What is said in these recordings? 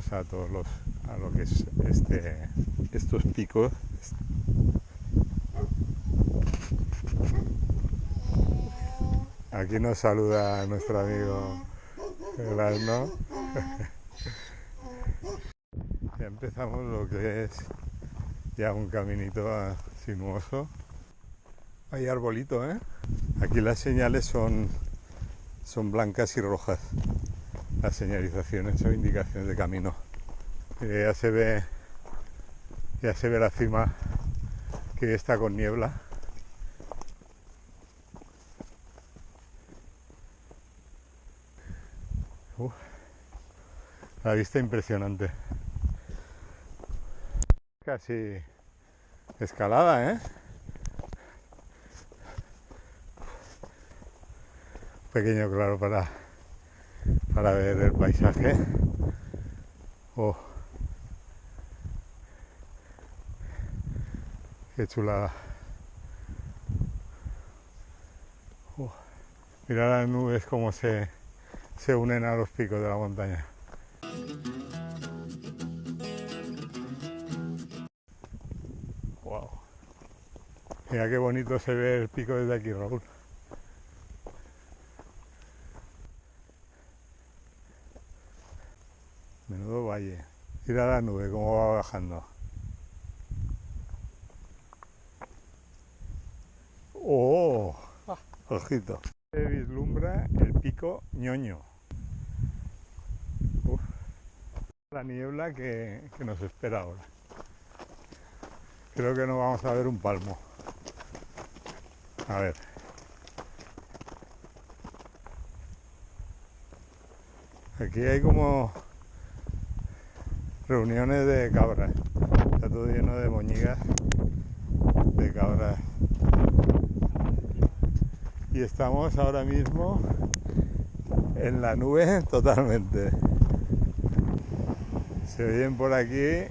subimos a a lo que es estos picos. Aquí nos saluda nuestro amigo el asno. Ya empezamos lo que es ya un caminito sinuoso. Hay arbolito, ¿eh? Aquí las señales son blancas y rojas. Las señalizaciones son indicaciones de camino. Ya se ve la cima, que está con niebla. La vista impresionante. Casi escalada, ¿eh? Pequeño claro para ver el paisaje. Oh, qué chulada. Oh, mira las nubes como se unen a los picos de la montaña. Wow. Mira qué bonito se ve el pico desde aquí, Raúl. Menudo valle. Mira la nube cómo va bajando. ¡Oh! Ojito. Se vislumbra el pico Ñoño. Uf, la niebla que nos espera ahora. Creo que no vamos a ver un palmo. A ver. Aquí hay como reuniones de cabras. Está todo lleno de moñigas de cabras. Y estamos ahora mismo en la nube totalmente. Se oyen por aquí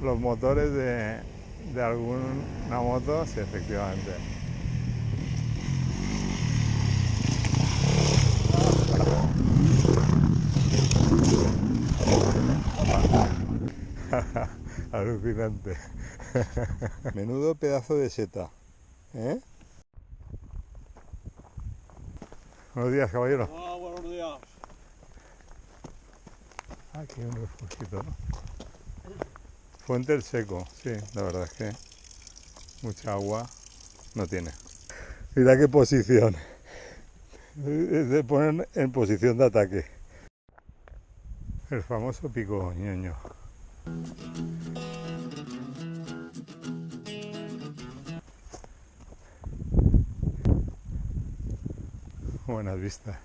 los motores de alguna moto, sí, efectivamente. Alucinante. Menudo pedazo de seta, ¿eh? Buenos días, caballero. Buenos días. Aquí hay un refugio, ¿no? Fuente el Seco, sí, la verdad es que mucha agua no tiene. Mira qué posición. Se ponen en posición de ataque. El famoso pico Ñoño. Buenas vistas.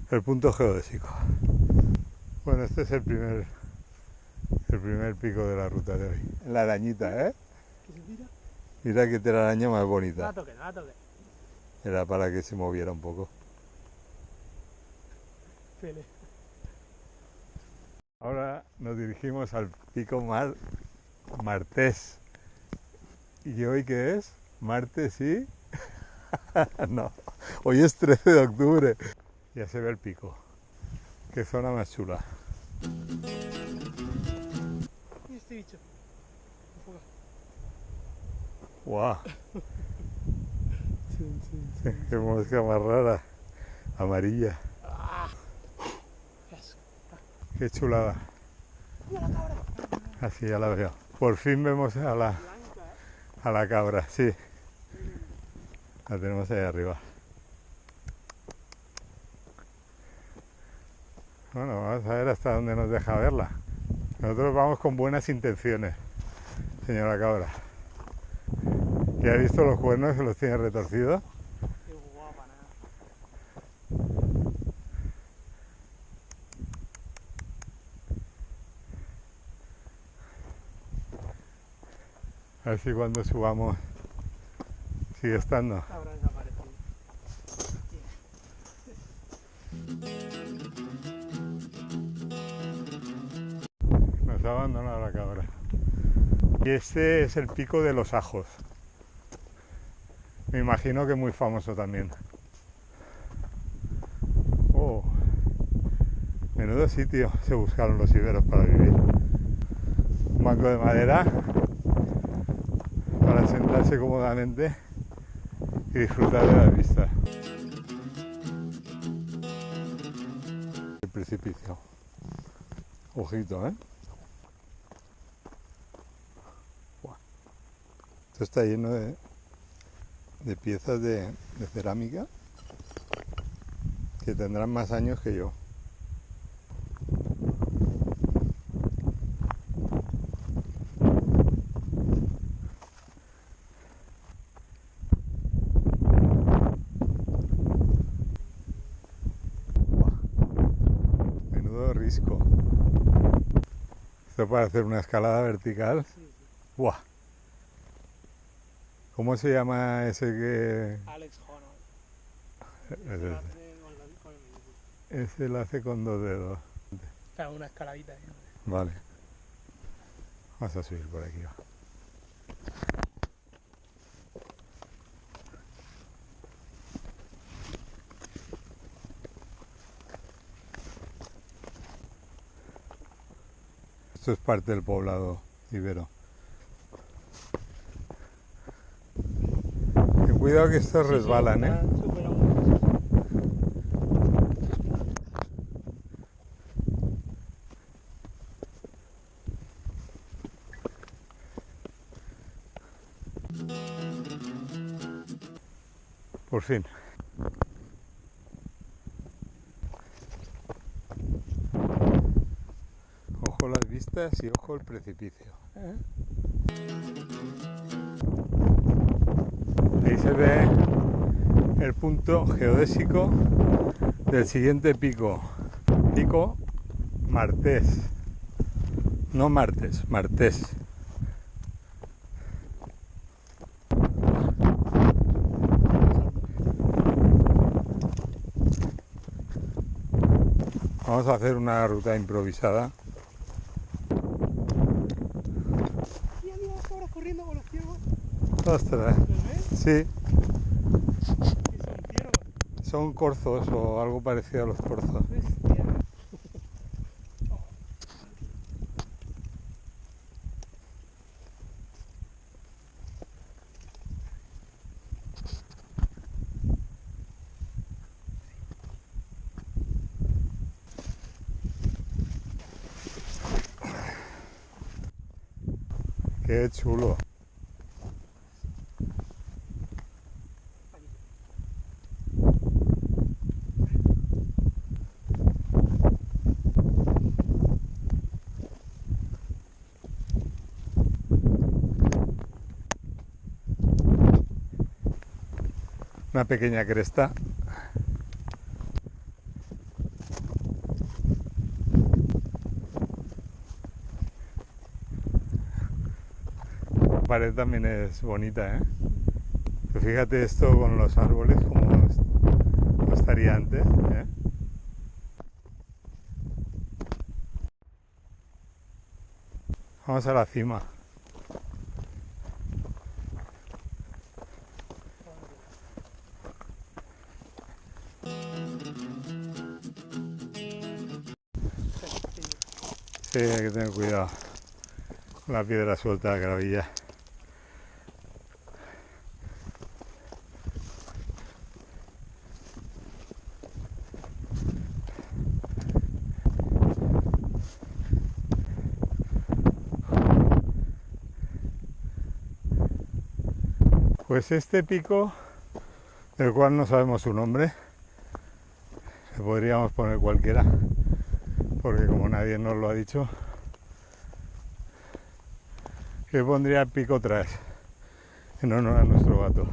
El punto geodésico. Bueno, este es el primer pico de la ruta de hoy. La arañita, ¿eh? ¿Qué se tira? Mira qué telaraña más bonita. No la toque, no la toque. Era para que se moviera un poco. Fele. Ahora nos dirigimos al pico Martés. ¿Y hoy qué es? ¿Martes y? No, hoy es 13 de octubre. Ya se ve el pico. Qué zona más chula. ¿Y este bicho? Enfoca. ¡Guau! Sí. ¡Qué mosca más rara! Amarilla. ¡Ah! Eso. ¡Qué chulada! ¡Mira la cabra! Así ya la veo. Por fin vemos a Blanca, la cabra, sí. La tenemos ahí arriba. Bueno, vamos a ver hasta dónde nos deja verla. Nosotros vamos con buenas intenciones, señora cabra. ¿Ya ha visto los cuernos que los tiene retorcidos? Qué guapa, nada. A ver si cuando subamos sigue estando. Habrá desaparecido. Nos ha abandonado la cabra. Y este es el pico de los Ajos. Me imagino que muy famoso también. Oh, menudo sitio se buscaron los iberos para vivir. Un banco de madera para sentarse cómodamente y disfrutar de la vista. El precipicio. Ojito, ¿eh? Buah. Esto está lleno de piezas de cerámica que tendrán más años que yo. Menudo risco. Esto para hacer una escalada vertical. Sí, sí. ¡Buah! ¿Cómo se llama ese que...? Alex Honnold. Ese, Lo hace con el mismo. ese lo hace con 2 dedos. Claro, una escaladita. ¿Eh? Vale. Vamos a subir por aquí. Va. Esto es parte del poblado ibero. Ten cuidado que estos resbalan, ¿eh? Súper agudo. Por fin. Ojo las vistas y ojo el precipicio. Ahí se ve el punto geodésico del siguiente pico. Pico Martés. No Martes, Martés. Vamos a hacer una ruta improvisada. Mira, mira las cabras corriendo con los ciervos. Ostras, ¿Los ves? sí, Que son ciervos. son corzos o algo parecido a los corzos. Bestia. Qué chulo. Una pequeña cresta. La pared también es bonita, ¿eh? Pero fíjate esto con los árboles como no estaría antes, ¿eh? Vamos a la cima. Sí, hay que tener cuidado con la piedra suelta, la gravilla. Pues este pico, del cual no sabemos su nombre, le podríamos poner cualquiera, porque como nadie nos lo ha dicho, le pondría el pico Trash, en honor a nuestro gato,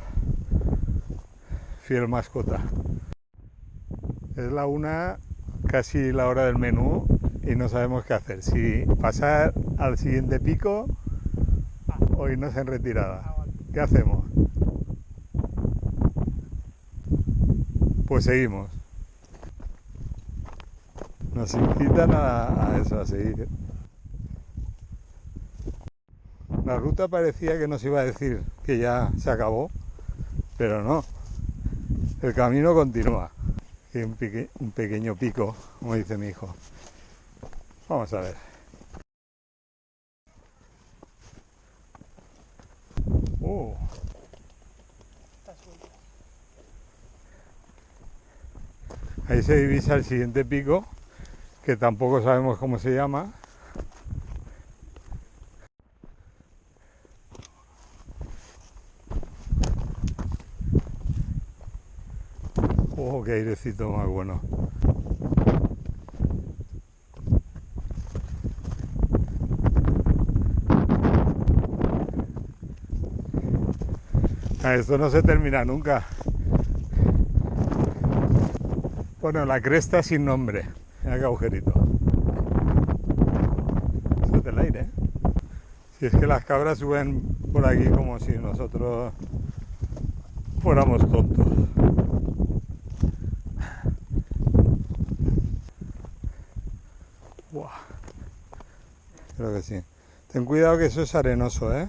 fiel mascota. Es la 1, casi la hora del menú, y no sabemos qué hacer, si pasar al siguiente pico o irnos en retirada. ¿Qué hacemos? Pues seguimos. Nos incitan a eso, a seguir. La ruta parecía que nos iba a decir que ya se acabó, pero no, el camino continúa. Y un pequeño pico, como dice mi hijo. Vamos a ver. Está suelto. Ahí se divisa el siguiente pico, que tampoco sabemos cómo se llama. Oh, qué airecito más bueno. Esto no se termina nunca. Bueno, la cresta sin nombre. Mira qué agujerito. Eso es del aire, ¿eh? Si es que las cabras suben por aquí como si nosotros fuéramos tontos. Buah. Creo que sí. Ten cuidado que eso es arenoso, ¿eh?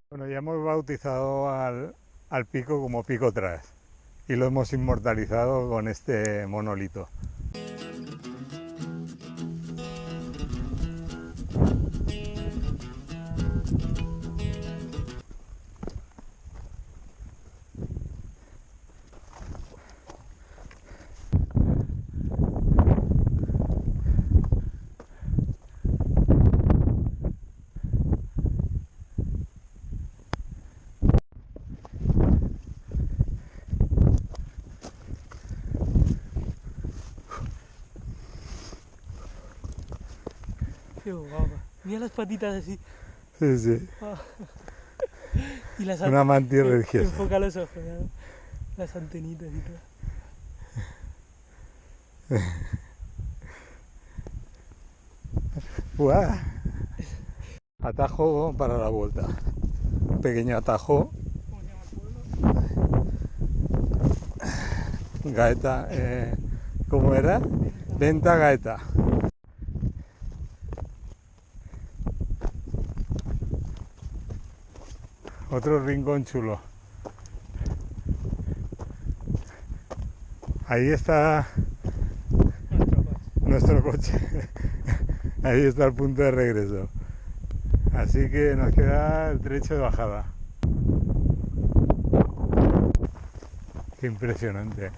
Bueno, ya hemos bautizado al pico como Pico Tras y lo hemos inmortalizado con este monolito. Qué guapa. Mira las patitas así. Sí, sí. Y las Una mantis religiosa. Enfoca los ojos, ¿no? Las antenitas y todo. ¡Uah! Atajo para la vuelta. Un pequeño atajo. ¿Cómo se llama el pueblo? Gaeta. ¿Cómo era? Venta Gaeta. Otro rincón chulo. Ahí está nuestro coche. Ahí está el punto de regreso. Así que nos queda el trecho de bajada. Qué impresionante.